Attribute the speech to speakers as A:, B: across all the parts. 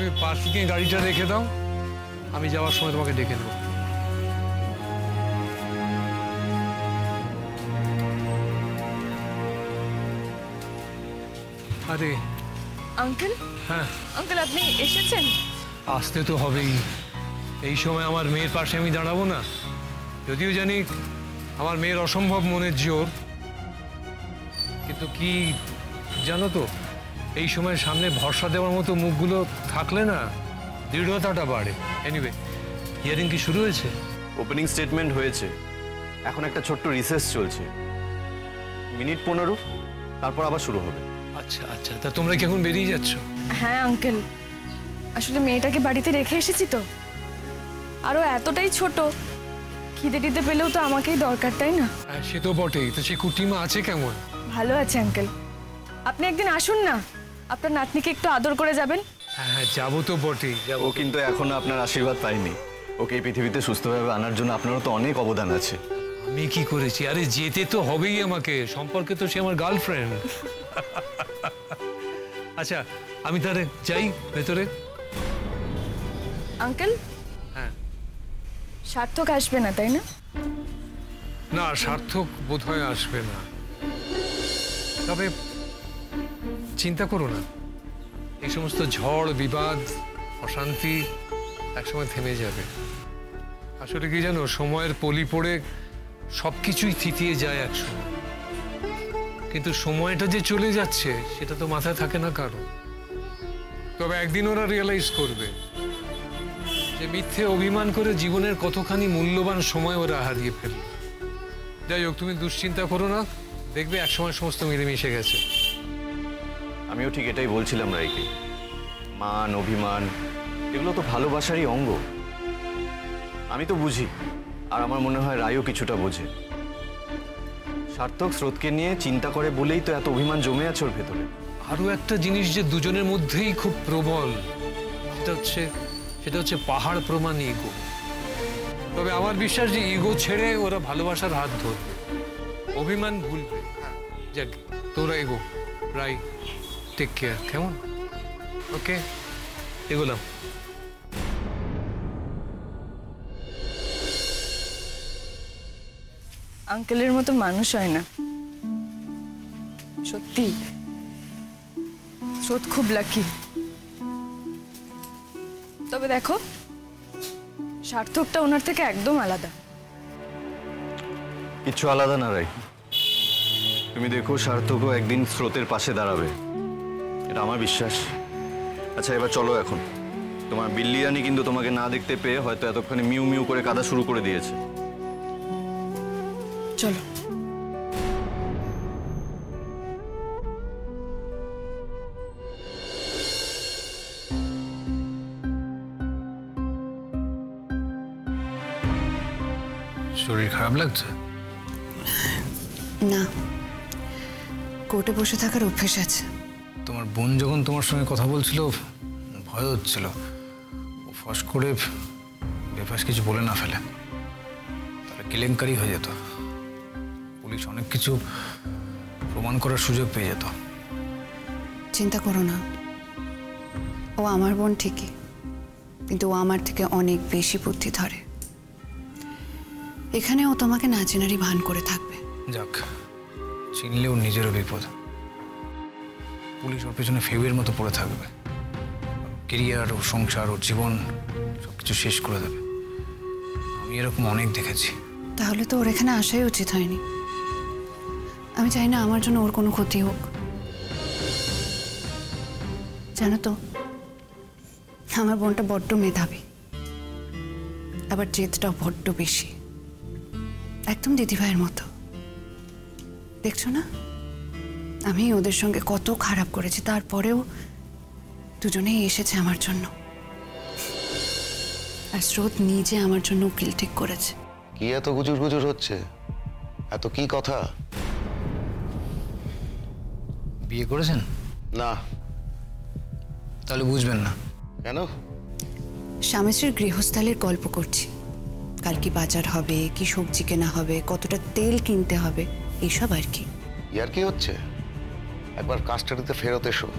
A: তুমি পার্কিংয়ে গাড়িটা রেখে দাও, আমি যাওয়ার সময় তোমাকে ডেকে নেবো। আরে
B: আঙ্কেল।
A: হ্যাঁ
B: আঙ্কেল, আপনি এসেছেন?
A: আসতে তো হবেই। এই সময় আমার মেয়ের পাশে আমি দাঁড়াবো না? যদিও জানি আমার মেয়ের অসম্ভব মনের জোর, কিন্তু কি জানো তো, এই সময় সামনে ভরসা দেওয়ার মতো মুখগুলো থাকলে না দৃঢ়তাটা বাড়ে। এনিওয়ে, হিয়ারিং কি শুরু হয়েছে?
C: ওপেনিং স্টেটমেন্ট হয়েছে, এখন একটা ছোট্ট রিসার্চ চলছে, মিনিট 15, তারপর আবার শুরু হবে।
A: আচ্ছা আচ্ছা, তা তোমরা কি এখন বেরিয়ে যাচ্ছ?
B: হ্যাঁ আঙ্কেল, আসলে মেয়েটাকে বাড়িতে রেখে এসেছি তো, আরো এতটাই ছোট, খিদে টিদে পেলেও তো আমাকেই দরকার, তাই না?
A: হ্যাঁ, সে তো বটেই। তো সে কুটিমা আছে কেমন?
B: ভালো আছে আঙ্কেল, আপনি একদিন আসুন না, আপনার নাতনিকে একটু আদর করে যাবেন।
A: হ্যাঁ যাবো তো বটেই, যাবো।
C: ও কিন্তু এখনো আপনার আশীর্বাদ পায়নি, ওকে এই পৃথিবীতে সুস্থভাবে আনার জন্য আপনারও তো অনেক অবদান আছে।
A: আমি কি করেছি? আরে যেতে তো হবেই আমাকে, সম্পর্কে তো সে আমার গার্লফ্রেন্ড। আচ্ছা আমি তাহলে যাই ভেতরে।
B: আঙ্কেল,
A: হ্যাঁ।
B: সার্থক আসবে না তাই না?
A: না, সার্থক বোধহয় আসবে না, তবে চিন্তা করো না, এই সমস্ত ঝড় বিবাদ অশান্তি একসময় থেমে যাবে। আসলে কি জানো, সময়ের পলি পড়ে সবকিছুই থিতিয়ে যায় একসময়, কিন্তু সময়টা যে চলে যাচ্ছে সেটা তো মাথায় থাকে না কারো। তবে একদিন ওরা রিয়েলাইজ করবে যে মিথ্যে অভিমান করে জীবনের কতখানি মূল্যবান সময় ওরা হারিয়ে ফেলল। যাই হোক, তুমি দুশ্চিন্তা করো না, দেখবে একসময় সমস্ত মিলেমিশে গেছে।
C: আমিও ঠিক এটাই বলছিলাম রাইকে, মান অভিমান এগুলো তো ভালোবাসারই অঙ্গ। আমি তো বুঝি, আর আমার মনে হয় রায়ও কিছুটা বোঝে। সার্থক স্রোতকে নিয়ে চিন্তা করে বলেই তো এত অভিমান জমে আছে ওর ভেতরে।
A: আরো একটা জিনিস যে দুজনের মধ্যেই খুব প্রবল, সেটা হচ্ছে পাহাড় প্রমাণ ইগো। তবে আমার বিশ্বাস যে ইগো ছেড়ে ওরা ভালোবাসার হাত ধরবে, অভিমান ভুলবে। যাক, তোরা এগো, রাই, টেক কেয়ার, কেমন? ওকে, এগোলাম।
B: আঙ্কেলের মতো মানুষ হয় না, সত্যি। স্রোত খুব লাকি। তবে দেখো, সার্থকটা ওনার থেকে একদম আলাদা।
C: কিচ্ছু আলাদা না রাই, তুমি দেখো সার্থকও একদিন স্রোতের পাশে দাঁড়াবে, এটা আমার বিশ্বাস। আচ্ছা এবার চলো এখন, তোমার বিল্লি রানী কিন্তু তোমাকে না দেখতে পেয়ে হয়তো এতক্ষণে মিউ মিউ করে কাঁদা শুরু করে দিয়েছে।
B: চলো।
A: শরীর খারাপ লাগছে?
D: না, কোর্টে বসে থাকার অভ্যেস আছে।
E: তোমার বোন যখন তোমার সঙ্গে কথা বলছিল ভয় হচ্ছিল ও ফস করে বেফাস কিছু বলে না ফেলে, তাহলে কেলেঙ্কারি হয়ে যেত, পুলিশ অনেক কিছু প্রমাণ করার সুযোগ পেয়ে যেত।
D: চিন্তা করো না, ও আমার বোন ঠিকই, কিন্তু ও আমার থেকে অনেক বেশি বুদ্ধি ধরে। এখানে ও তোমাকে না চেনারই ভান করে থাকবে।
E: যাক, চিনলে ওর নিজেরও বিপদ, পুলিশ ওর পেছনে ফেউয়ের মতো পড়ে থাকবে, কেরিয়ার ও সংসার ও জীবন সবকিছু শেষ করে দেবে। আমি এরকম অনেক দেখেছি।
D: তাহলে তো ওর এখানে আসাই উচিত হয়নি। আমি চাই না আমার জন্য ওর কোনো ক্ষতি হোক। জানো তো, আমার বোনটা বড্ড মেধাবী, আবার জেদটাও বড্ড বেশি, একদম দিদিভাইয়ের মতো। দেখছো না, আমি ওদের সঙ্গে কত খারাপ করেছি, তারপরেও দুজনেই এসেছে আমার জন্য। আর স্রোত নিজে আমার জন্য উকিল ঠিক করেছে।
F: কি এত গুজুর গুজুর হচ্ছে? এত কি কথা?
E: বিয়ে করেছেন?
F: না।
E: তাহলে বুঝবেন না।
F: কেন?
D: স্বামী স্ত্রীর গৃহস্থালির গল্প করছি। কাল কি বাজার হবে, কি সবজি কেনা হবে, কতটা তেল কিনতে হবে, এইসব আর কি।
F: ইয়ার কি হচ্ছে? একবার কাস্টাডিতে ফেরত এসো,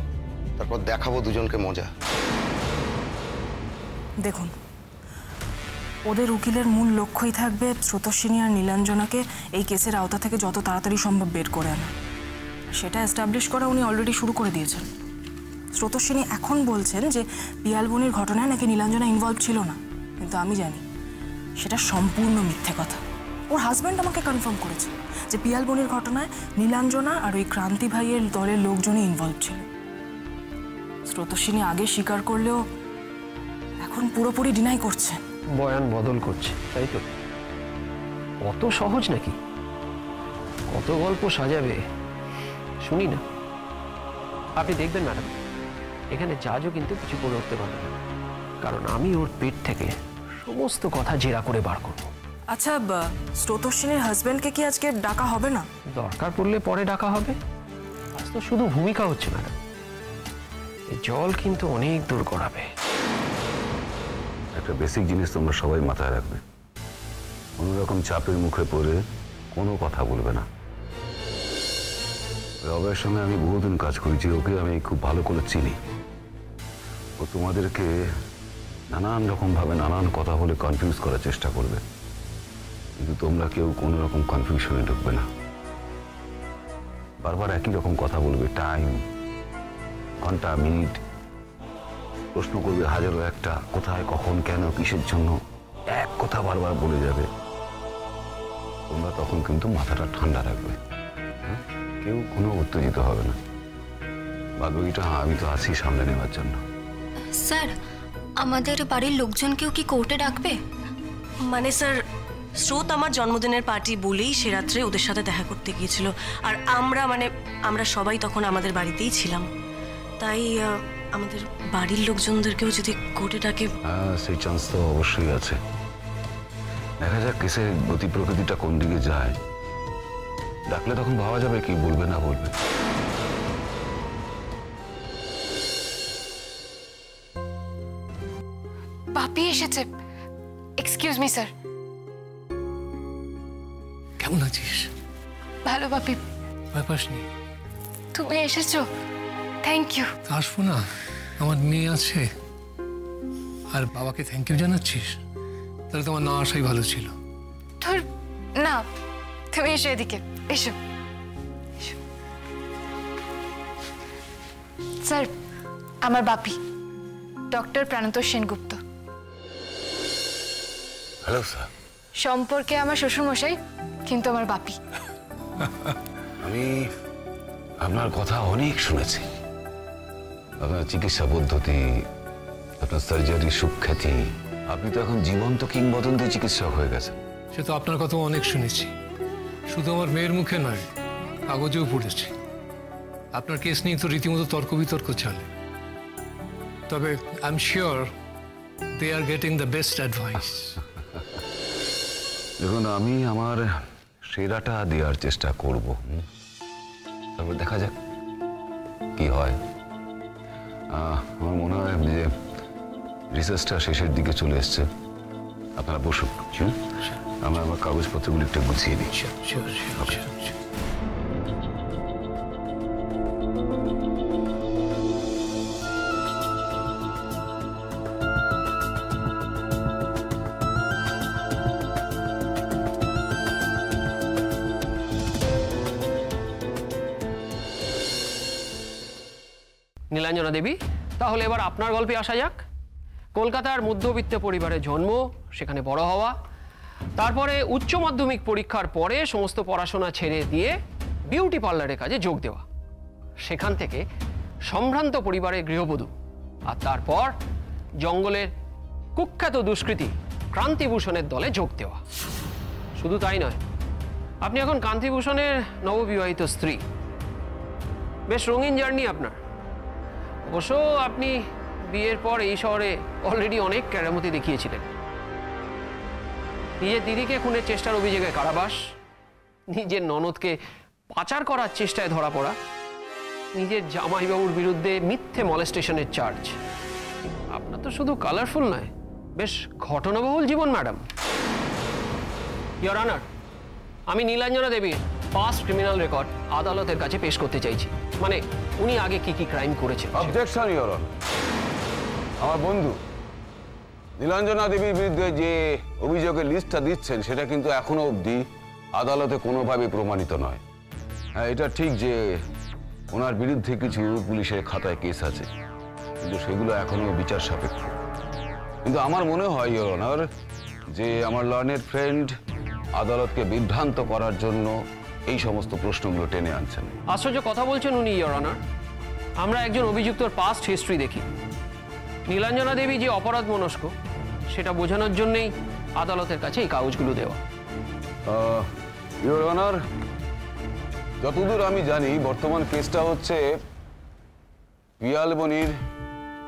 F: তারপর দেখাবো দুজনকে মজা।
G: দেখুন, ওদের উকিলের মূল লক্ষ্যই থাকবে স্রোতস্বিনী আর নীলাঞ্জনাকে এই কেসের আওতা থেকে যত তাড়াতাড়ি সম্ভব বের করে আনা। সেটা এস্টাবলিশ করা উনি অলরেডি শুরু করে দিয়েছেন। স্রোতস্বিনী এখন বলছেন যে পিয়ালবনির ঘটনায় নাকি নীলাঞ্জনা ইনভলভ ছিল না, কিন্তু আমি জানি সেটা সম্পূর্ণ মিথ্যে কথা। ওর হাজব্যান্ড আমাকে কনফার্ম করেছে যে পিয়ালবনির ঘটনায় নীলাঞ্জনা আর ওই ক্রান্তি ভাইয়ের দলের লোকজনই ইনভলভ ছিল। স্রোতস্বিনী আগে স্বীকার করলেও এখন পুরোপুরি ডিনাই করছে।
H: বয়ান বদল করছে, তাই তো? অত সহজ নাকি? কত গল্প সাজাবে শুনি না। আপনি দেখবেন ম্যাডাম, এখানে জাজও কিন্তু কিছু করে উঠতে পারবে না, কারণ আমি ওর পেট থেকে সমস্ত কথা জেরা করে বার করব।
G: আচ্ছা, স্রোতস্বিনীর হাজব্যান্ডকে কি আজকে ডাকা হবে না?
H: দরকার পড়লে পরে ডাকা হবে। আজ তো শুধু ভূমিকা হচ্ছে ম্যাডাম, এই জল কিন্তু অনেক দূর গড়াবে।
I: একটা বেসিক জিনিস তোমরা সবাই মাথায় রাখবে, কোনো রকম চাপের মুখে পড়ে কোনো কথা বলবে না। রবের সঙ্গে আমি বহুদিন কাজ করেছি, ওকে আমি খুব ভালো করে চিনি। ও তোমাদেরকে নানান রকমভাবে নানান কথা বলে কনফিউজ করার চেষ্টা করবে, কিন্তু তোমরা কেউ কোনো রকম কনফিউশনে ঢুকবে না। বারবার একই রকম কথা বলবে, টাইম, ঘন্টা, মিনিট, প্রশ্ন করবে হাজারো একটা, কোথায়, কখন, কেন, কিসের জন্য, এক কথা বারবার বলে যাবে। তোমরা তখন কিন্তু মাথাটা ঠান্ডা রাখবে, কেউ কোনো উত্তেজিত হবে না। বাদবাকিটা আমি তো আছি সামনে নেওয়ার জন্য।
J: স্যার, আমাদের বাড়ির লোকজনকেও কি কোর্টে ডাকবে?
K: মানে স্যার, স্রোত আমার জন্মদিনের পার্টি বলেই সে রাত্রে ওদের সাথে দেখা করতে গিয়েছিল, আর আমরা সবাই তখন আমাদের বাড়িতেই ছিলাম। তাই আমাদের বাড়ির লোকজনদেরকেও যদি কোর্টে ডাকে।
I: হ্যাঁ, সেই চান্স তো অবশ্যই আছে। দেখা যাক কেসের গতি প্রকৃতিটা কোন দিকে যায়, ডাকলে তখন ভাবা যাবে কি বলবে না বলবে।
B: বাপি এসেছে। Excuse me sir.
A: কেমন আছিস?
B: ভালো বাপি।
A: ভয় পাসনি?
B: তুমি এসেছো, থ্যাংক ইউ।
A: আসবো না, আমার মেয়ে আছে। আর বাবাকে থ্যাংক ইউ জানাচ্ছিস? তাহলে তোমার না আসাই ভালো ছিল।
B: ধর না, তুমি এসো এদিকে, এসো। স্যার, আমার বাপি doctor Prantosh Sengupta.
I: Hello sir.
B: সম্পর্কে আমার শ্বশুরমশাই, কিন্তু আমার বাপি।
I: আমি আপনার কথা অনেক শুনেছি, আপনার চিকিৎসা পদ্ধতি, আপনার সার্জারির সুখ্যাতি। আপনি তো এখন জীবন্ত কিংবদন্তি চিকিৎসক হয়ে গেছেন।
A: সে তো আপনার কথা অনেক শুনেছি, শুধু আমার মেয়ের মুখে নয়, কাগজেও পড়েছি। আপনার কেস নিয়ে তো রীতিমতো তর্ক বিতর্ক চলে, তবে I am sure they are getting the best advice.
I: দেখুন, আমি আমার সেরাটা দেওয়ার চেষ্টা করব, তারপর দেখা যাক কি হয়। আমার মনে হয় যে রিসার্চটা শেষের দিকে চলে এসছে। আপনারা বসুন, আমরা আমার কাগজপত্রগুলো একটু গুছিয়ে দিই।
H: নীলাঞ্জনা দেবী, তাহলে এবার আপনার গল্পে আসা যাক। কলকাতার মধ্যবিত্ত পরিবারে জন্ম, সেখানে বড় হওয়া, তারপরে উচ্চ মাধ্যমিক পরীক্ষার পরে সমস্ত পড়াশোনা ছেড়ে দিয়ে বিউটি পার্লারের কাজে যোগ দেওয়া, সেখান থেকে সম্ভ্রান্ত পরিবারের গৃহবধূ, আর তারপর জঙ্গলের কুখ্যাত দুষ্কৃতী ক্রান্তিভূষণের দলে যোগ দেওয়া। শুধু তাই নয়, আপনি এখন কান্তিভূষণের নববিবাহিত স্ত্রী। বেশ রঙিন জার্নি আপনার। অবশ্য আপনি বিয়ের পর এই শহরে অলরেডি অনেক কেরামতি দেখিয়েছিলেন। নিজের দিদিকে খুনের চেষ্টার অভিযোগে কারাবাস, নিজের ননদকে পাচার করার চেষ্টায় ধরা পড়া, নিজের জামাইবাবুর বিরুদ্ধে মিথ্যে মলেস্টেশনের চার্জ। আপনার তো শুধু কালারফুল নয়, বেশ ঘটনাবহুল জীবন ম্যাডাম। ইওর অনার, আমি নীলাঞ্জনা দেবীর পাস্ট ক্রিমিনাল রেকর্ড আদালতের কাছে পেশ করতে চাইছি। মানে উনি আগে কি কি ক্রাইম করেছেন।
I: Objection your honour. আমার বন্ধু নীলাঞ্জনা দেবীর বিরুদ্ধে যে অভিযোগের লিস্টটা দিচ্ছেন সেটা কিন্তু এখনো অবধি আদালতে কোনোভাবে প্রমাণিত নয়। হ্যাঁ, এটা ঠিক যে ওনার বিরুদ্ধে কিছু পুলিশের খাতায় কেস আছে, কিন্তু সেগুলো এখনো বিচার সাপেক্ষ। কিন্তু আমার মনে হয় ইওর অনার যে আমার লার্নেড ফ্রেন্ড আদালতকে বিভ্রান্ত করার জন্য এই সমস্ত প্রশ্নগুলো টেনে আনছেন।
H: আশ্চর্য কথা বলছেন উনি ইওর অনার। আমরা একজন অভিযুক্তর পাস্ট হিস্ট্রি দেখি। নীলাঞ্জনা দেবী যে অপরাধ মনস্ক সেটা বোঝানোর জন্যই আদালতের কাছে এই কাগজগুলো দেওয়া।
I: ইওর অনার, যতদূর আমি জানি বর্তমান কেসটা হচ্ছে পিয়ালবনির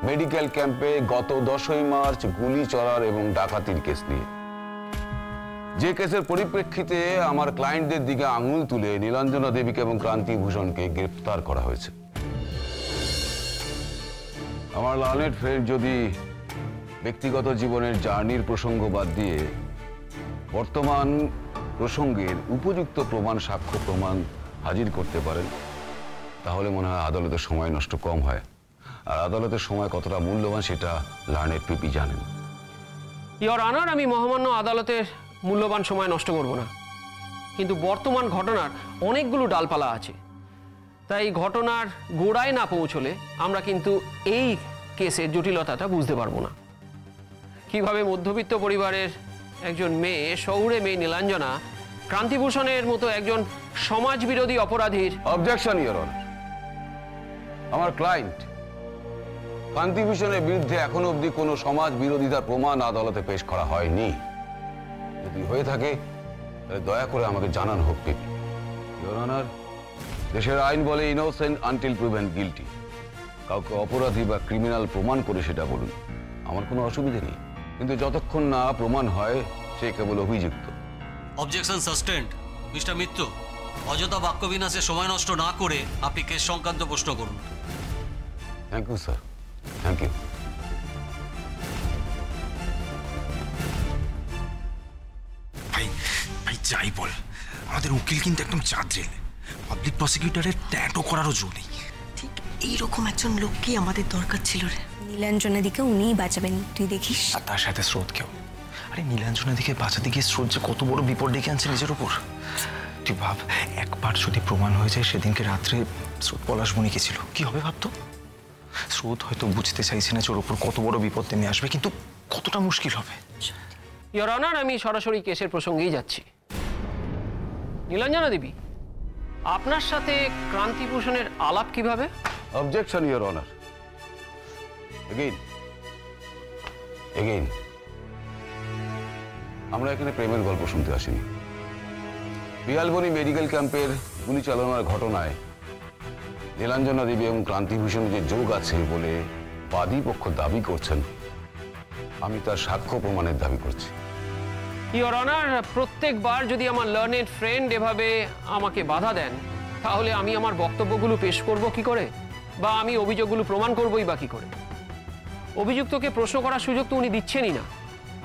I: মেডিকেল ক্যাম্পে গত 10ই মার্চ গুলি চলার এবং ডাকাতির কেস নিয়ে। যে কেসের পরিপ্রেক্ষিতে আমার ক্লায়েন্টদের দিকে আঙুল তুলে নীলাঞ্জনা দেবীকে এবং ক্রান্তিভূষণকে গ্রেফতার করা হয়েছে। আমার লার্নেড ফ্রেন্ড যদি ব্যক্তিগত জীবনের জার্নির প্রসঙ্গ বাদ দিয়ে বর্তমান প্রসঙ্গের উপযুক্ত প্রমাণ, সাক্ষ্য প্রমাণ হাজির করতে পারেন, তাহলে মনে হয় আদালতের সময় নষ্ট কম হয়। আর আদালতের সময় কতটা মূল্যবান সেটা লার্নেড পিপি জানেন।
H: ইওর অনার, আমি মহামান্য আদালতের মূল্যবান সময় নষ্ট করব না, কিন্তু বর্তমান ঘটনার অনেকগুলো ডালপালা আছে, তাই ঘটনার গোড়ায় না পৌঁছলে আমরা কিন্তু এই কেসের জটিলতাটা বুঝতে পারবো না। কিভাবে মধ্যবিত্ত পরিবারের একজন মেয়ে, শহুরে মেয়ে নীলাঞ্জনা, ক্রান্তিভূষণের মতো একজন সমাজ বিরোধী অপরাধীর।
I: Objection your honour. আমার ক্লায়েন্ট ক্রান্তিভূষণের বিরুদ্ধে এখনো অবধি কোনো সমাজ বিরোধিতার প্রমাণ আদালতে পেশ করা হয়নি। যদি হয়ে থাকে তাহলে দয়া করে আমাকে জানান হোক পিপি। ইওর অনার, দেশের আইন বলে ইনোসেন্ট আনটিল প্রুভেন গিলটি। কাউকে অপরাধী বা ক্রিমিনাল প্রমাণ করে সেটা বলুন, আমার কোনো অসুবিধা নেই, কিন্তু যতক্ষণ না প্রমাণ হয় সে কেবল অভিযুক্ত।
L: অবজেকশন সাসটেন্ড। মিস্টার মিত্র, অযথা বাক্য বিনাশে সময় নষ্ট না করে আপনি কেস সংক্রান্ত প্রশ্ন করুন।
I: Thank you sir, thank you.
E: ভাই ভাই যাই বল, আমাদের উকিল কিন্তু একদম চাঁদরেল। পাবলিক প্রসিকিউটরের ট্যাটো করারও জো নেই।
K: ঠিক এইরকম একজন লোককে আমাদের দরকার ছিল রে।
J: নীলাঞ্জনা দিকে উনিই বাঁচাবেন, তুই দেখিস।
E: আর তার সাথে স্রোতকেও। আরে নীলাঞ্জনা দিকে বাঁচাতে গিয়ে স্রোত যে কত বড় বিপদ ডেকে আনছে নিজের উপর। তুই ভাব, একবার যদি প্রমাণ হয়ে যায় সেদিনকে রাত্রে স্রোত পলাশবনিকে ছিল, কি হবে ভাবতো? স্রোত হয়তো বুঝতে চাইছে না যে ওর উপর কত বড় বিপদ নেমে আসবে, কিন্তু কতটা মুশকিল হবে।
H: ইওর অনার, আমি সরাসরি কেসের প্রসঙ্গেই যাচ্ছি। নীলাঞ্জনা দেবী, আপনার সাথে ক্রান্তিভূষণের আলাপ কিভাবে?
I: Objection your honour. Again again, আমরা এখানে প্রেমের গল্প শুনতে আসিনি। পিয়ালবনি মেডিকেল ক্যাম্পের গুলি চালানোর ঘটনায় নীলাঞ্জনা দেবী এবং ক্রান্তিভূষণের যে যোগ আছে বলে বাদী পক্ষ দাবি করছেন, আমি তার সাক্ষ্য প্রমাণের দাবি করছি।
H: ইওর অনার, প্রত্যেকবার যদি আমার লার্নেড ফ্রেন্ড এভাবে আমাকে বাধা দেন, তাহলে আমি আমার বক্তব্যগুলো পেশ করব কি করে, বা আমি অভিযোগগুলো প্রমাণ করবই বা কি করে? অভিযুক্তকে প্রশ্ন করার সুযোগ তো উনি দিচ্ছেনই না।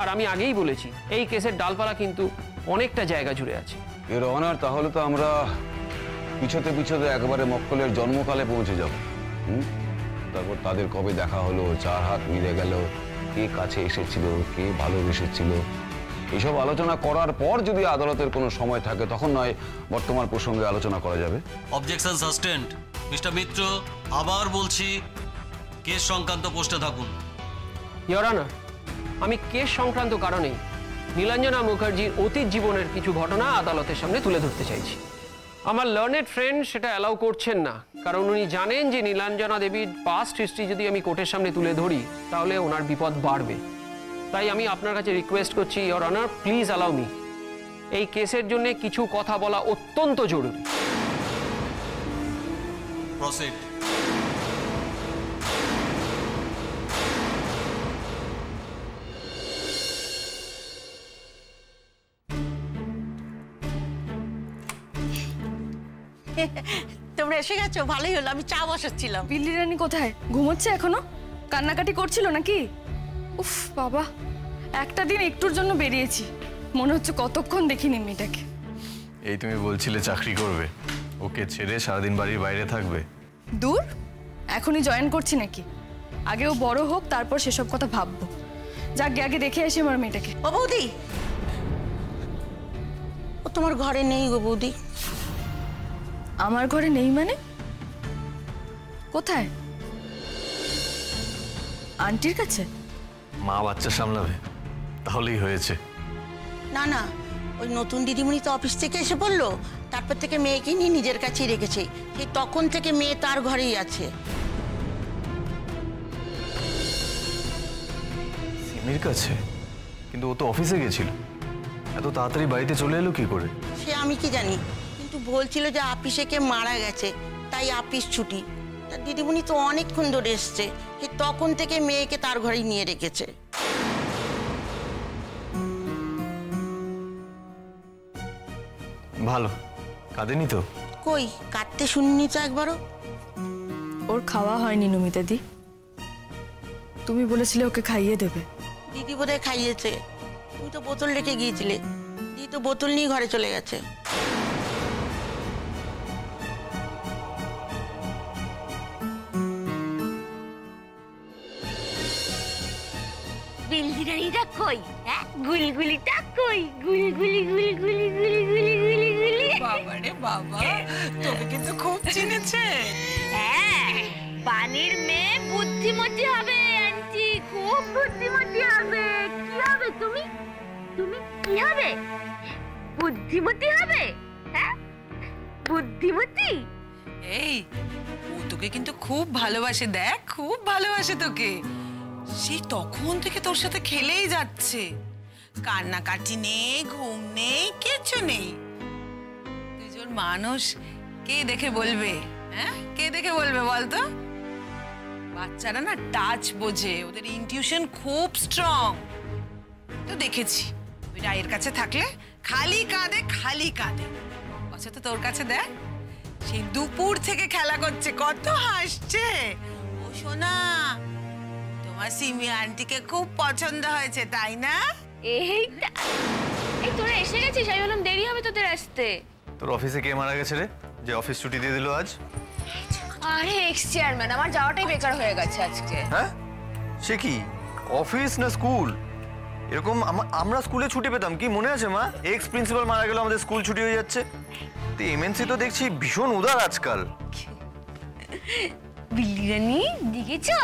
H: আর আমি আগেই বলেছি, এই কেসের ডালপালা কিন্তু অনেকটা জায়গা জুড়ে আছে।
I: ইওর অনার, তাহলে তো আমরা পিছতে পিছতে একবারে মক্কলের জন্মকালে পৌঁছে যাব। তারপর তাদের কবে দেখা হলো, 4 হাত মিলে গেল, কে কাছে এসেছিল, কে ভালোবেসেছিল, এইসব আলোচনা করার পর যদি আদালতের কোনো সময় থাকে তখন নয় বর্তমান প্রসঙ্গে আলোচনা করা যাবে।
L: অবজেকশন সাসটেন্ড। মিস্টার মিত্র, আবার বলছি কেস সংক্রান্ত পোস্টে থাকুন।
H: ইওর অনার, আমি কেস সংক্রান্ত কারণেই নীলাঞ্জনা মুখার্জির অতীত জীবনের কিছু ঘটনা আদালতের সামনে তুলে ধরতে চাইছি। আমার লার্নেড ফ্রেন্ড সেটা অ্যালাউ করছেন না, কারণ উনি জানেন যে নীলাঞ্জনা দেবীর পাস্ট হিস্ট্রি যদি আমি কোর্টের সামনে তুলে ধরি তাহলে ওনার বিপদ বাড়বে। তাই আমি আপনার কাছে রিকোয়েস্ট করছি, your honour, please allow me. এই কেসের জন্য কিছু কথা বলা অত্যন্ত জরুরি।
L: প্রসিড।
M: তোমরা এসে গেছো, ভালোই হলো। আমি চা বসাচ্ছিলাম।
B: বিল্লি রানী কোথায়? ঘুমোচ্ছে এখনো? কান্নাকাটি করছিল নাকি? উফ বাবা, একটা দিন একটুর জন্য বেরিয়েছি, মনে হচ্ছে কতক্ষণ দেখিনি মেয়েটাকে।
C: এই তুমি বলছিলে চাকরি করবে, ওকে ছেড়ে সারাদিন বাড়ির বাইরে থাকবে?
B: দূর, এখনই জয়েন করছি নাকি? আগেও বড় হোক, তারপর সেসব কথা ভাববো। যাক গে, আগে দেখে আসি আমার মেয়েটাকে।
M: ও বৌদি, ও তোমার ঘরে নেই গো বৌদি।
B: আমার ঘরে নেই মানে? কোথায়? আন্টির কাছে?
C: মা বাচ্চা সামলাবে, তাহলেই হয়েছে।
M: না না, ওই নতুন দিদিমণি তো অফিস থেকে এসে বললো, তারপর থেকে মেয়েকে নিয়ে নিজের কাছেই রেখেছে। সেই তখন থেকে মেয়ে তার ঘরেই আছে।
C: সিমির কাছে? কিন্তু ও তো অফিসে গেছিল, এত তাড়াতাড়ি বাড়িতে চলে এলো কি করে?
M: সে আমি কি জানি, কিন্তু বলছিল যে আপিসে কে মারা গেছে, তাই আপিস ছুটি। তার দিদিমণি তো অনেকক্ষণ ধরে এসছে, সেই তখন থেকে মেয়েকে তার ঘরেই নিয়ে রেখেছে।
C: ভালো, কাঁদেনি তো?
M: কই কাঁদতে শুনিনি তো একবারও।
B: ওর খাওয়া হয়নি নমিতা দি, তুমি বলেছিলে ওকে খাইয়ে দেবে।
M: দিদি বোধহয় খাইয়েছে, তুমি তো বোতল রেখে গিয়েছিলে। দিদি তো বোতল নিয়ে ঘরে চলে গেছে।
N: বিলদিরানিটা কই? হ্যাঁ, গুলগুলিটা কই? গুলগুলি গুলি গুলি গুলি গুলি গুলি গুলি।
O: বাবা রে বাবা, তোকে কিন্তু খুব চিনেছে।
N: হ্যাঁ, বাণীর মেয়ে বুদ্ধিমতী হবে আন্টি, খুব বুদ্ধিমতী হবে। কি হবে তুমি? তুমি কি হবে? বুদ্ধিমতী হবে? হ্যাঁ, বুদ্ধিমতী।
O: এই, ও তোকে কিন্তু খুব ভালোবাসে, দেখ খুব ভালোবাসে তোকে। সেই তখন থেকে তোর সাথে খেলেই যাচ্ছে, কান্নাকাটি নেই, ঘুম নেই, কিচ্ছু নেই। দুজন মানুষ কে দেখে বলবে? হ্যাঁ, কে দেখে বলবে বলতো? বাচ্চারা না টাচ বোঝে, ওদের ইনটিউশন খুব স্ট্রং। তো দেখেছি ওই রায়ের কাছে থাকলে খালি কাঁদে, খালি কাঁদে। অথচ তোর কাছে দেখ, সেই দুপুর থেকে খেলা করছে, কত হাসছে। ও সোনা, তোমার সিমি আন্টিকে খুব পছন্দ হয়েছে, তাই না?
N: এই তোরা এসে গেছিস? আমি বললাম দেরি হবে তোদের আসতে।
C: তোর অফিসে কে মারা গেছে রে, যে অফিস ছুটি দিয়ে দিল আজ?
N: আরে এক্স চেয়ারম্যান, আমার যাওয়াটাই বেকার হয়ে গেছে আজকে।
C: হ্যাঁ, সে কি অফিস না স্কুল? এরকম আমরা স্কুলে ছুটি পেতাম, কি মনে আছে মা? এক্স প্রিন্সিপাল মারা গেল, আমাদের স্কুল ছুটি হয়ে যাচ্ছে। তো এমএনসি তো দেখছি ভীষণ উদার আজকাল।
N: বিলিরানি, দেখেছো?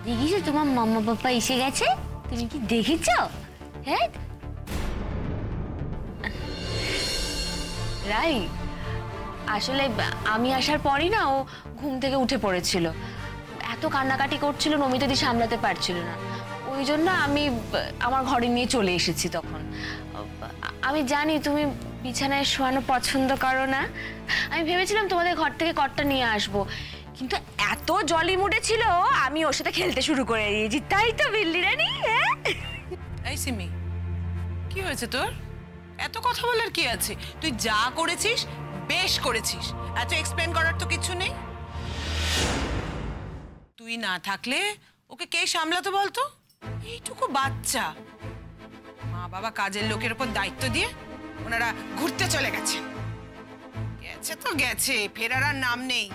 N: দেখেছো তোমার মাম্মা পাপা এসে গেছে? তুমি কি দেখেছো? হ্যাঁ রাই, আসলে আমি আসার পরই না ও ঘুম থেকে উঠে পড়েছিল, এত কান্নাকাটি করছিল, নমিতাদি সামলাতে পারছিল না। ওই জন্য আমি আমার ঘরে নিয়ে চলে এসেছি। তখন আমি জানি তুমি বিছানায় শোয়ানো পছন্দ করো না, আমি ভেবেছিলাম তোমাদের ঘর থেকে কটটা নিয়ে আসবো, কিন্তু এত জলি মুডে ছিল আমি ওর সাথে খেলতে শুরু করে দিয়েছি। তাই তো বিল্লি রানী? হ্যাঁ।
O: এই সিমি, কি হয়েছে তোর? এত কথা বলার কি আছে? তুই যা করেছিস বেশ করেছিস, এত এক্সপ্লেন করার তো কিছু নেই। তুই না থাকলে ওকে কে সামলাতো বলতো? এইটুকু বাচ্চা, মা বাবা কাজের লোকের উপর দায়িত্ব দিয়ে ওনারা ঘুরতে চলে গেছে। গেছে তো গেছে, ফেরার আর নাম নেই।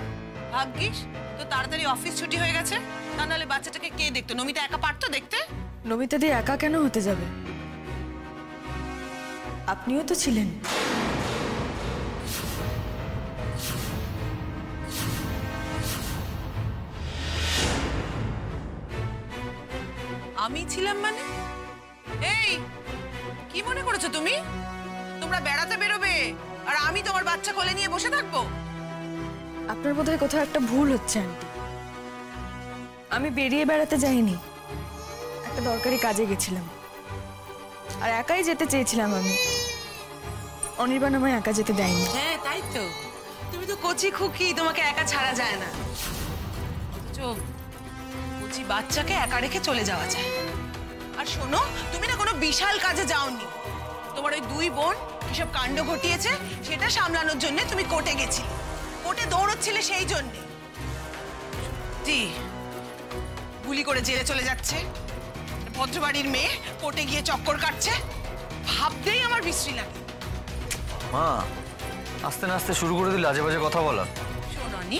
O: ভাগ্যিস তো তাড়াতাড়ি অফিস ছুটি হয়ে গেছে, তা নাহলে বাচ্চাটাকে কে দেখতো? নমিতা একা পারতো দেখতে?
B: নমিতা দি একা কেন হতে যাবে? আপনিও তো ছিলেন।
O: আমি ছিলাম মানে? এই, কি মনে করেছো তুমি? তোমরা বেড়াতে বেরোবে আর আমি তোমার বাচ্চা কোলে নিয়ে বসে থাকবো?
B: আপনার বোধহয় কোথাও একটা ভুল হচ্ছে আন্টি। আমি বেরিয়ে বেড়াতে যাইনি, একটা দরকারি কাজে গেছিলাম, আর একাই যেতে চেয়েছিলাম আমি। অনির্বাণ আমায় একা যেতে দেয়নি।
O: হ্যাঁ তাই তো, তুমি তো কচি খুকি, তোমাকে একা ছাড়া যায় না। অথচ কচি বাচ্চাকে একা রেখে চলে যাওয়া যায়। আর শোনো, তুমি না কোনো বিশাল কাজে যাওনি। তোমার ওই দুই বোন কিসব কাণ্ড ঘটিয়েছে সেটা সামলানোর জন্য তুমি কোর্টে গেছিলে, কোর্টে দৌড়চ্ছিলে সেই জন্যে। গুলি করে জেলে চলে যাচ্ছে, ভদ্রবাড়ির মেয়ে কোর্টে গিয়ে চক্কর কাটছে, ভাবতেই আমার বিশ্রী লাগে।
C: মা, আস্তে আস্তে শুরু করে দিলে আজে বাজে কথা বলা।
O: শোনি,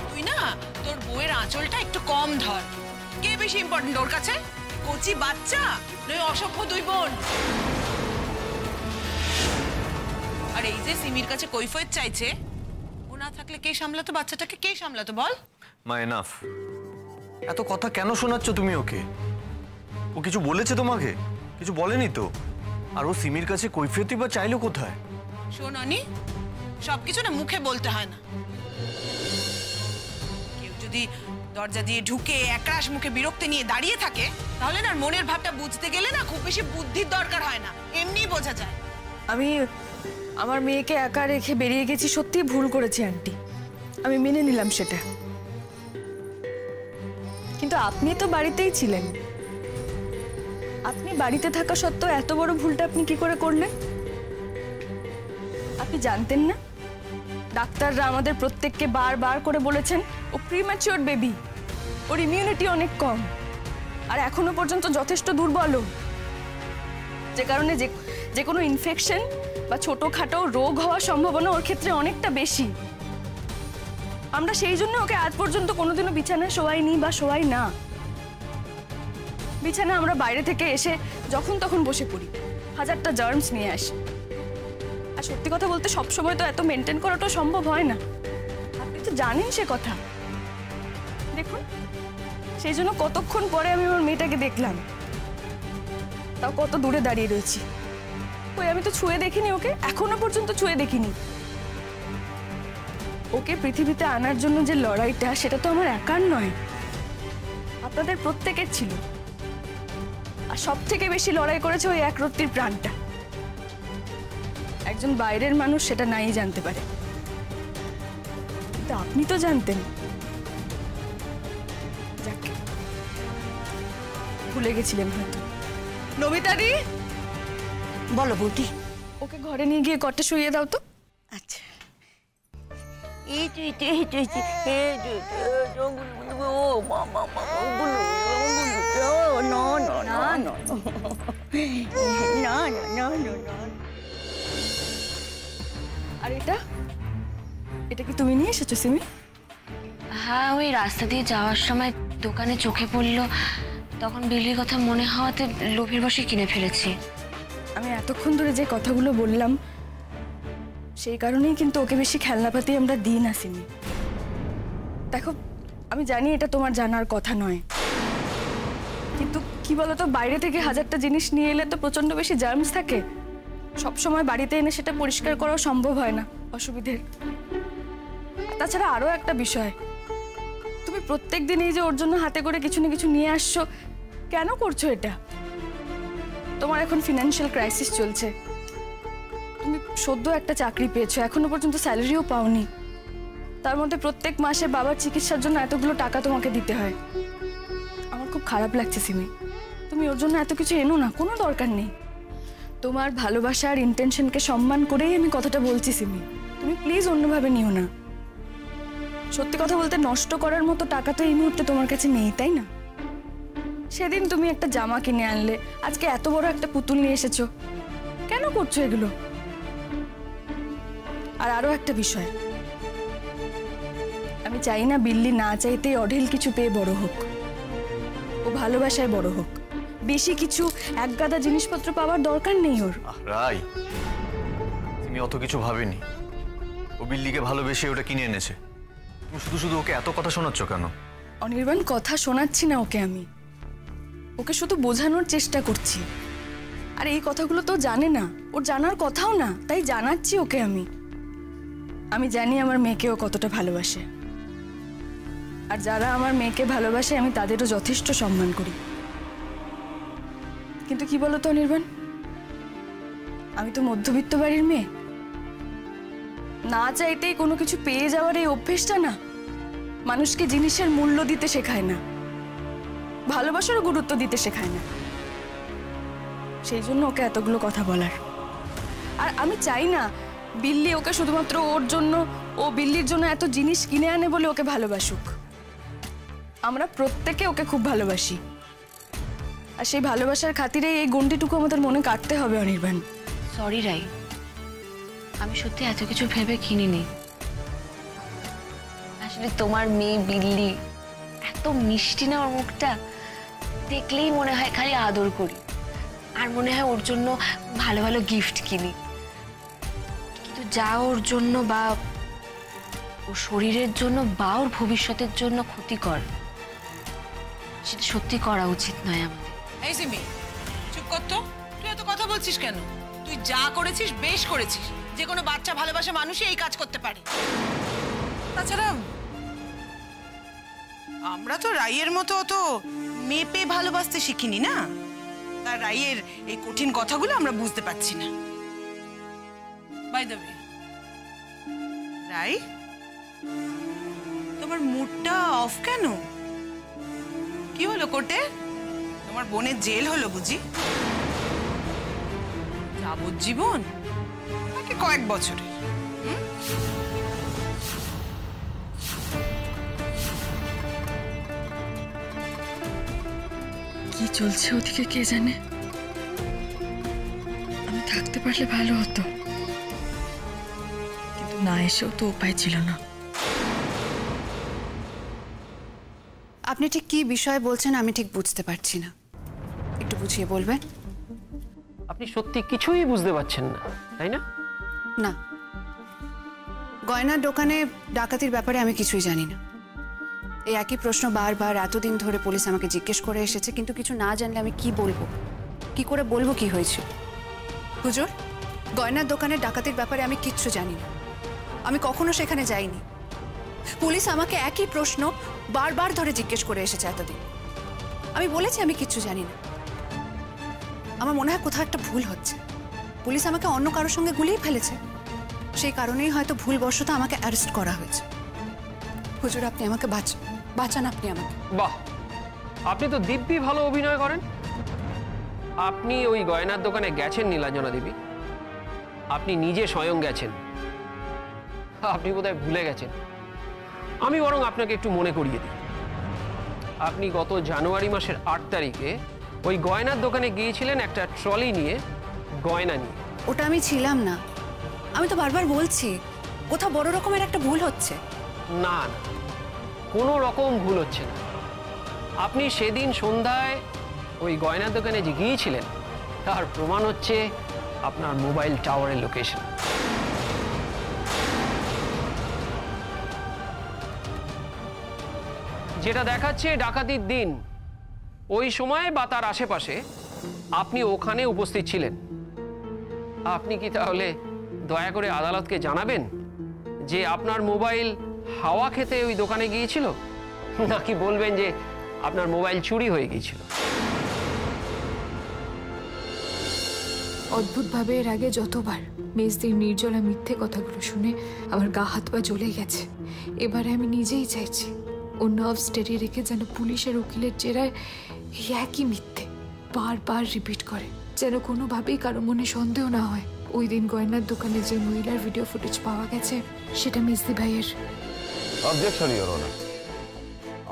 O: তুই না তোর বউয়ের আঁচলটা একটু কম ধর। কে বেশি ইম্পর্টেন্ট ওর কাছে? কচি বাচ্চা নয় অসভ্য দুই বোন। আর এই যে সিমির কাছে কৈফিয়ত চাইছে, ও না থাকলে কে সামলাতো বাচ্চাটাকে? কে সামলাতো বল?
C: মা এনাফ, এত কথা কেন শোনাচ্ছ তুমি ওকে? ও কিছু বলেছে তোমাকে? কিছু বলেনি তো। আর ও সিমির কাছে কৈফিয়তই বা চাইলো কোথায়?
O: শোন অনি, সবকিছু না মুখে বলতে হয় না। কেউ যদি দরজা দিয়ে ঢুকে একরাশ মুখে বিরক্তি নিয়ে দাঁড়িয়ে থাকে, তাহলে না মনের ভাবটা বুঝতে গেলে না খুব বেশি বুদ্ধির দরকার হয় না, এমনিই বোঝা যায়।
B: আমি আমার মেয়েকে একা রেখে বেরিয়ে গেছি, সত্যিই ভুল করেছি আন্টি, আমি মেনে নিলাম সেটা। কিন্তু আপনি তো বাড়িতেই ছিলেন, আপনি বাড়িতে থাকা সত্ত্বেও এত বড় ভুলটা আপনি কি করে করলেন? আপনি জানতেন না? ডাক্তাররা আমাদের প্রত্যেককে বারবার করে বলেছেন ও প্রিম্যাচিওর বেবি, ওর ইমিউনিটি অনেক কম, আর এখনো পর্যন্ত যথেষ্ট দুর্বল, যে কারণে যে কোনো ইনফেকশন বা ছোটখাটো রোগ হওয়ার সম্ভাবনা ওর ক্ষেত্রে অনেকটা বেশি। আমরা সেই জন্য ওকে আজ পর্যন্ত কোনোদিনও বিছানায় শোয়াইনি বা শোয়াই না। বিছানা আমরা বাইরে থেকে এসে যখন তখন বসে পড়ি, হাজারটা জার্মস নিয়ে আসি। আর সত্যি কথা বলতে সবসময় তো এত মেনটেন করাটা সম্ভব হয় না, আপনি তো জানেন সে কথা। দেখুন, সেই জন্য কতক্ষণ পরে আমি আমার মেয়েটাকে দেখলাম, তাও কত দূরে দাঁড়িয়ে রয়েছি। ওই আমি তো ছুঁয়ে দেখিনি ওকে, এখনো পর্যন্ত ছুঁয়ে দেখিনি। ওকে পৃথিবীতে আনার জন্য যে লড়াইটা, সেটা তো আমার একার নয়, আপনাদের প্রত্যেকের ছিল। আর সব থেকে বেশি লড়াই করেছে ওই একরত্তির প্রাণটা। একজন বাইরের মানুষ সেটা নাই জানতে পারে, কিন্তু আপনি তো জানতেন। যাকে ভুলে গেছিলেন হয়তো। নমিতাদি,
M: বলো বৌদি।
B: ওকে ঘরে নিয়ে গিয়ে কটে শুইয়ে দাও তো।
M: আচ্ছা।
B: আর এটা কি তুমি নিয়ে এসেছো সিমি?
N: হ্যাঁ, ওই রাস্তা দিয়ে যাওয়ার সময় দোকানে চোখে পড়লো, তখন বিলির কথা মনে হওয়াতে লোভের বশে কিনে ফেলেছি।
B: আমি এতক্ষণ ধরে যে কথাগুলো বললাম, সেই কারণেই কিন্তু ওকে বেশি খেলনাপাতি আমরা দিই না সিমি। দেখো, আমি জানি এটা তোমার জানার কথা নয়, কিন্তু কি বলতো, বাইরে থেকে হাজারটা জিনিস নিয়ে এলে তো প্রচন্ড বেশি জার্মস থাকে। সবসময় বাড়িতে এনে সেটা পরিষ্কার করাও সম্ভব হয় না, অসুবিধের। তাছাড়া আরো একটা বিষয়, তুমি প্রত্যেকদিন এই যে ওর জন্য হাতে করে কিছু না কিছু নিয়ে আসছো, কেন করছো এটা? তোমার এখন ফিনান্সিয়াল ক্রাইসিস চলছে, তুমি সদ্য একটা চাকরি পেয়েছো, এখনো পর্যন্ত স্যালারিও পাওনি, তার মধ্যে প্রত্যেক মাসে বাবার চিকিৎসার জন্য এতগুলো টাকা তোমাকে দিতে হয়। আমার খুব খারাপ লাগছে সিমি, তুমি ওর জন্য এত কিছু এনো না, কোনো দরকার নেই। তোমার ভালোবাসা আর ইন্টেনশনকে সম্মান করেই আমি কথাটা বলছি সিমি, তুমি প্লিজ অন্যভাবে নিও না। সত্যি কথা বলতে নষ্ট করার মতো টাকা তো এই মুহূর্তে তোমার কাছে নেই, তাই না? সেদিন তুমি একটা জামা কিনে আনলে, আজকে এত বড় একটা পুতুল নিয়ে এসেছো, কেন করছো এগুলো? আর আরো একটা বিষয়, আমি চাই না বিল্লি না চাইতেই অঢেল কিছু পেয়ে বড় হোক, ও ভালোবাসায় বড় হোক। বেশি কিছু একগাদা জিনিসপত্র পাওয়ার দরকার নেই ওর।
C: রাই, তুমি অত কিছু ভাবেনি, ও বিল্লিকে ভালোবেসে ওটা কিনে এনেছে। তুমি শুধু শুধু ওকে এত কথা শোনাচ্ছ কেন?
B: অনির্বাণ, কথা শোনাচ্ছি না ওকে, আমি ওকে শুধু বোঝানোর চেষ্টা করছি। আর এই কথাগুলো তো জানে না, ওর জানার কথাও না, তাই জানাচ্ছি ওকে। আমি জানি আমার মেয়েকে ও কতটা ভালোবাসে, আর যারা আমার মেয়েকে ভালোবাসে আমি তাদেরও যথেষ্ট সম্মান করি। কিন্তু কি বলতো অনির্বাণ, আমি তো মধ্যবিত্ত বাড়ির মেয়ে, না চাইতেই কোনো কিছু পেয়ে যাওয়ার এই অভ্যেসটা না মানুষকে জিনিসের মূল্য দিতে শেখায় না, ভালোবাসারও গুরুত্ব দিতে শেখায় না। সেই জন্য ওকে এতগুলো কথা বলার। আর আমি চাই না বিল্লি ওকে শুধুমাত্র ওর জন্য, ও বিল্লির জন্য এত জিনিস কিনে আনে বলে ওকে ভালোবাসুক। আমরা প্রত্যেকে ওকে খুব ভালোবাসি, আর সেই ভালোবাসার খাতিরে এই গণ্ডিটুকু আমাদের মনে কাটতে হবে অনির্বাণ।
N: সরি রাই, আমি সত্যি এত কিছু ভেবে কিনিনি। আসলে তোমার মেয়ে বিল্লি এত মিষ্টি না, ওর মুখটা দেখলেই মনে হয় খালি আদর করি, আর মনে হয় ওর জন্য ভালো ভালো গিফট কিনি। কিন্তু যা ওর জন্য বা ওর শরীরের জন্য বা ওর ভবিষ্যতের জন্য ক্ষতিকর, সেটা সত্যি করা উচিত নয় আমাদের।
O: এই সিমি, চুপ কর তো। তুই এত কথা বলছিস কেন? তুই যা করেছিস বেশ করেছিস। যে কোনো বাচ্চা ভালোবাসা মানুষই এই কাজ করতে পারে। তাছাড়া আমরা তো রাইয়ের মতো অত মেপে ভালোবাসতে শিখিনি না, তার রাইয়ের এই কঠিন কথাগুলো আমরা বুঝতে পারছি না। বাই দ্য ওয়ে, রাই, তোমার মুডটা অফ কেন? কি হলো কোটে? তোমার বোনের জেল হলো বুঝি? যাবজ্জীবন নাকি কয়েক বছরের?
B: কি চলছে ওদিকে কে জানে। আমি থাকতে পারলে ভালো হতো, কিন্তু না এসেও তো উপায় ছিল না।
D: আপনি ঠিক কি বিষয়ে বলছেন আমি ঠিক বুঝতে পারছি না, একটু বুঝিয়ে বলবেন?
H: আপনি সত্যি কিছুই বুঝতে পারছেন না, তাই না?
D: না, গয়নার দোকানে ডাকাতির ব্যাপারে আমি কিছুই জানি না। এই একই প্রশ্ন বারবার এতদিন ধরে পুলিশ আমাকে জিজ্ঞেস করে এসেছে, কিন্তু কিছু না জানলে আমি কি বলবো, কি করে বলবো কি হয়েছিল। হুজুর, গয়নার দোকানের ডাকাতির ব্যাপারে আমি কিচ্ছু জানি না, আমি কখনো সেখানে যাইনি। পুলিশ আমাকে একই প্রশ্ন বারবার ধরে জিজ্ঞেস করে এসেছে এতদিন, আমি বলেছি আমি কিচ্ছু জানি না। আমার মনে হয় কোথাও একটা ভুল হচ্ছে, পুলিশ আমাকে অন্য কারোর সঙ্গে গুলিয়ে ফেলেছে, সেই কারণেই হয়তো ভুলবশত আমাকে অ্যারেস্ট করা হয়েছে। হুজুর, আপনি আমাকে বাঁচান, আপনি আমাকে।
H: বাহ, আপনি তো দিব্যি ভালো অভিনয় করেন। আপনি ওই গয়নার দোকানে গেছেন নীলাঞ্জনা দেবী, আপনি নিজে স্বয়ং গেছেন। আপনি বোধহয় ভুলে গেছেন। আমি বরং আপনাকে একটু মনে করিয়ে দিই। আপনি গত জানুয়ারি মাসের 8 তারিখে ওই গয়নার দোকানে গিয়েছিলেন একটা ট্রলি নিয়ে, গয়না নিয়ে।
D: ওটা আমি ছিলাম না, আমি তো বারবার বলছি কোথাও বড় রকমের একটা ভুল হচ্ছে।
H: না না, কোনো রকম ভুল হচ্ছে না। আপনি সেদিন সন্ধ্যায় ওই গয়নার দোকানে যে গিয়েছিলেন তার প্রমাণ হচ্ছে আপনার মোবাইল টাওয়ারের লোকেশন। যেটা দেখাচ্ছে ডাকাতির দিন ওই সময় বা তার আশেপাশে আপনি ওখানে উপস্থিত ছিলেন। আপনি কি তাহলে দয়া করে আদালতকে জানাবেন যে আপনার মোবাইল হাওয়া খেতে ওই দোকানে গিয়েছিল, নাকি বলবেন যে আপনার মোবাইল চুরি হয়ে গিয়েছিল?
B: অদ্ভুতভাবে এর আগে যতবার মেজদির নির্জলা মিথ্যে কথাগুলো শুনে আমার গা হাত পা জ্বলে গেছে, এবারে আমি নিজেই চাইছি ও নার্ভ স্টেডি রেখে যেন পুলিশের উকিলের জেরায় এই একই মিথ্যে বারবার রিপিট করে, যেন কোনোভাবেই কারো মনে সন্দেহ না হয় ওই দিন গয়নার দোকানে যে মহিলার ভিডিও ফুটেজ পাওয়া গেছে সেটা মেজদি ভাইয়ের।
I: Objection, your honour.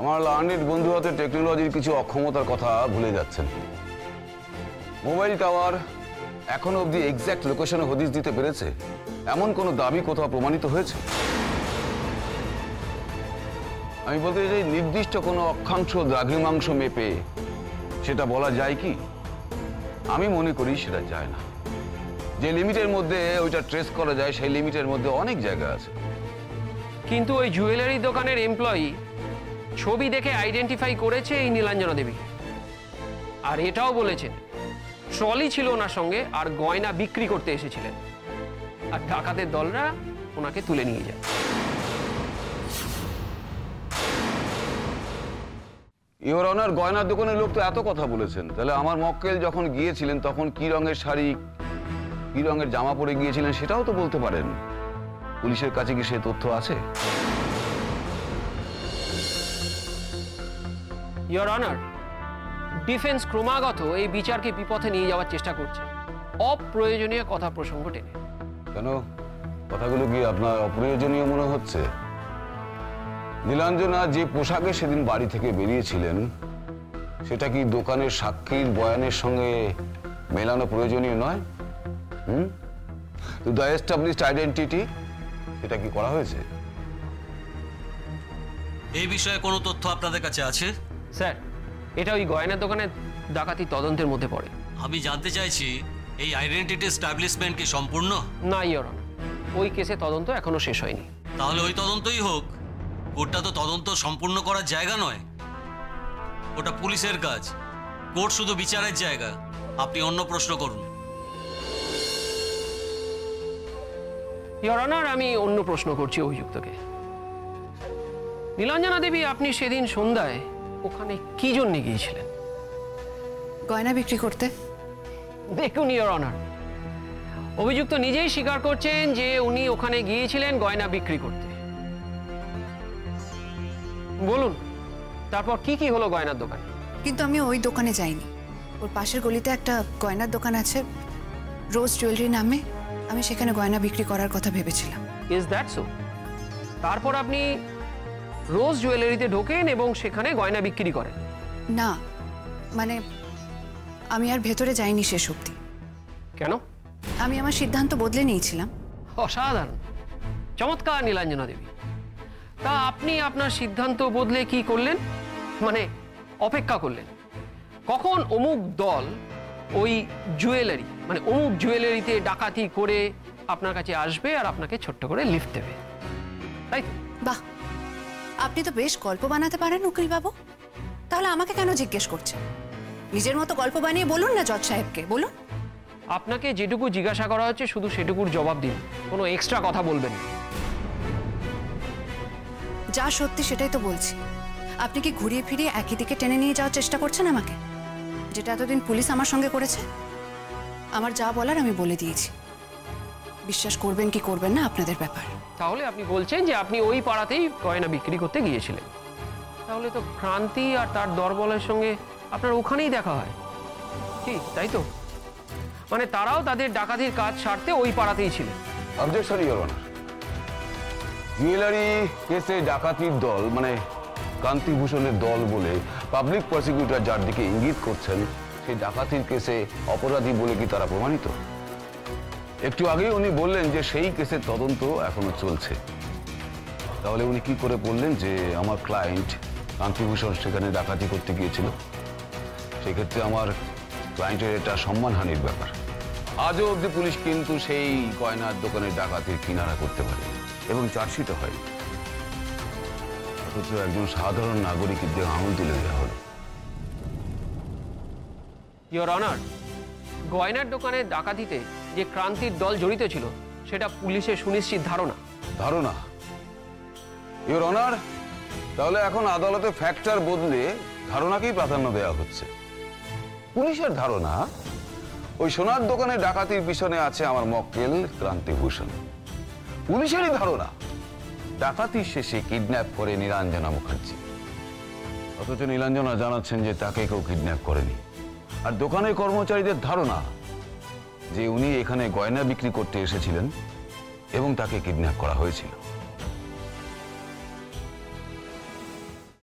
I: আমার লার্নেড বন্ধু হাতে টেকনোলজির কিছু অক্ষমতার কথা ভুলে যাচ্ছেন। মোবাইল টাওয়ার এখনো অবধি এক্স্যাক্ট লোকেশনে হদিশ দিতে পেরেছে এমন কোনো দাবি কোথাও প্রমাণিত হয়েছে? আমি বলতে চাই, নির্দিষ্ট কোনো অক্ষাংশ দ্রাঘিমাংশ মেপে সেটা বলা যায় কি? আমি মনে করি সেটা যায় না। যে লিমিটের মধ্যে ওইটা ট্রেস করা যায় সেই লিমিটের মধ্যে অনেক জায়গা আছে।
H: কিন্তু ওই জুয়েলারি দোকানের এমপ্লয়ি ছবি দেখে আইডেন্টিফাই করেছে এই নীলাঞ্জনা দেবীকে, আর এটাও বলেছেন ট্রলি ছিল ওনার সঙ্গে আর গয়না বিক্রি করতে এসেছিলেন, আর ডাকাতের দলরা ওনাকে তুলে নিয়ে যায়।
I: ইওর অনার, গয়নার দোকানের লোক তো এত কথা বলেছেন, তাহলে আমার মক্কেল যখন গিয়েছিলেন তখন কি রঙের শাড়ি কি রঙের জামা পরে গিয়েছিলেন সেটাও তো বলতে পারেন। পুলিশের কাছে কি সে তথ্য আছে?
H: ইওর অনার, ডিফেন্স ক্রমাগত এই বিচারকে বিপথে নিয়ে যাওয়ার চেষ্টা করছে অপ্রয়োজনীয় কথা প্রসঙ্গ টেনে।
I: কেন, কথাগুলো কি আপনার অপ্রয়োজনীয় মনে হচ্ছে? নীলাঞ্জনা যে পোশাকে সেদিন বাড়ি থেকে বেরিয়েছিলেন সেটা কি দোকানের সাক্ষীর বয়ানের সঙ্গে মেলানো প্রয়োজনীয় নয়? তো দ্য এস্টাবলিশড আইডেন্টিটি সেটা কি করা হয়েছে?
L: এই বিষয়ে কোনো তথ্য আপনাদের কাছে আছে?
H: স্যার, এটা ওই গয়নার দোকানের ডাকাতি তদন্তের মধ্যে পড়ে।
L: আমি জানতে চাইছি এই আইডেন্টিটি এস্টাবলিশমেন্ট কি সম্পূর্ণ?
H: না ইওর অনার, ওই কেসে তদন্ত এখনো শেষ হয়নি।
L: তাহলে ওই তদন্তই হোক। কোর্টটা তো তদন্ত সম্পূর্ণ করার জায়গা নয়, ওটা পুলিশের কাজ। কোর্ট শুধু বিচারের জায়গা। আপনি অন্য প্রশ্ন করুন।
H: ইওর অনার, আমি অন্য প্রশ্ন করছি অভিযুক্তকে। নীলাঞ্জনা দেবী, আপনি সেদিন সন্ধ্যায় ওখানে কি জন্য গিয়েছিলেন?
D: গয়না বিক্রি করতে।
H: দেখুন ইওর অনার, অভিযুক্ত নিজেই স্বীকার করছেন যে উনি ওখানে গিয়েছিলেন গয়না বিক্রি করতে। বলুন, তারপর কি কি হলো গয়নার দোকানে?
D: কিন্তু আমি ওই দোকানে যাইনি। ওর পাশের গলিতে একটা গয়নার দোকান আছে, রোজ জুয়েলারি নামে। আমি সেখানে গয়না বিক্রি করার কথা ভেবেছিলাম।
H: Is that so? তারপর আপনি রোজ জুয়েলারিতে ঢোকেন এবং সেখানে গয়না বিক্রি করেন?
D: না, মানে আমি আর ভেতরে যাইনি শেষ অবধি।
H: কেন?
D: আমি আমার সিদ্ধান্ত বদলে নিয়েছিলাম।
H: অসাধারণ, চমৎকার নীলাঞ্জনা দেবী। তা আপনি আপনার সিদ্ধান্ত বদলে কি করলেন? মানে অপেক্ষা করলেন কখন অমুক দল ওই জুয়েলারি, মানে অমুক জুয়েলারিতে ডাকাতি করে আপনার কাছে আসবে আর আপনাকে ছোট্ট করে লিফট দেবে, তাই তো?
D: বাহ, আপনি তো বেশ গল্প বানাতে পারেন উকিল বাবু। তাহলে আমাকে কেন জিজ্ঞেস করছেন? নিজের মতো গল্প বানিয়ে বলুন না জজ সাহেবকে, বলুন।
H: আপনাকে যেটুকু জিজ্ঞাসা করা হচ্ছে শুধু সেটুকুর জবাব দিন, কোনো এক্সট্রা কথা বলবেন না।
D: যা সত্যি সেটাই তো বলছি। আপনি কি ঘুরিয়ে ফিরিয়ে একই দিকে টেনে নিয়ে যাওয়ার চেষ্টা করছেন আমাকে, যেটা এতদিন পুলিশ আমার সঙ্গে করেছে? আমার যা বলার আমি বলে দিয়েছি। বিশ্বাস করবেন কি করবেন না আপনাদের ব্যাপার।
H: তাহলে আপনি বলছেন যে আপনি ওই পাড়াতেই গয়না বিক্রি করতে গিয়েছিলেন। তাহলে তো ক্রান্তি আর তার দরবলের সঙ্গে আপনার ওখানেই দেখা হয়, কি তাই তো? মানে তারাও তাদের ডাকাতির কাজ সারতে ওই পাড়াতেই ছিলেন।
I: Objection your honour. জুয়েলারি কেসে ডাকাতির দল মানে কান্তিভূষণের দল বলে পাবলিক প্রসিকিউটর যার দিকে ইঙ্গিত করছেন, সেই ডাকাতির কেসে অপরাধী বলে কি তারা প্রমাণিত? একটু আগেই উনি বললেন যে সেই কেসের তদন্ত এখনো চলছে। তাহলে উনি কি করে বললেন যে আমার ক্লায়েন্ট কান্তিভূষণ সেখানে ডাকাতি করতে গিয়েছিল? সেক্ষেত্রে আমার ক্লায়েন্টের এটা সম্মানহানির ব্যাপার। আজও অবধি পুলিশ কিন্তু সেই গয়নার দোকানের ডাকাতির কিনারা করতে পারে এবং চার্জশিটও হয়। অথচ একজন সাধারণ নাগরিকের দিয়ে আঙুল তুলে দেওয়া হলো।
H: ইওর অনার, গয়নার দোকানের ডাকাতিতে যে ক্রান্তির দল জড়িত ছিল সেটা পুলিশের সুনিশ্চিত ধারণা।
I: ধারণা? ইওর অনার, তাহলে এখন আদালতে ফ্যাক্টর বদলে ধারণাকেই প্রাধান্য দেওয়া হচ্ছে। পুলিশের ধারণা ওই সোনার দোকানে ডাকাতির পিছনে আছে আমার মক্কেল ক্রান্তিভূষণ। পুলিশেরই ধারণা ডাকাতির শেষে কিডন্যাপ করে নীলাঞ্জনা মুখার্জি। অথচ নীলাঞ্জনা জানাচ্ছেন যে তাকে কেউ কিডন্যাপ করেনি। আর দোকানের কর্মচারীদের ধারণা যে উনি এখানে গয়না বিক্রি করতে এসেছিলেন এবং তাকে কিডন্যাপ করা হয়েছিল।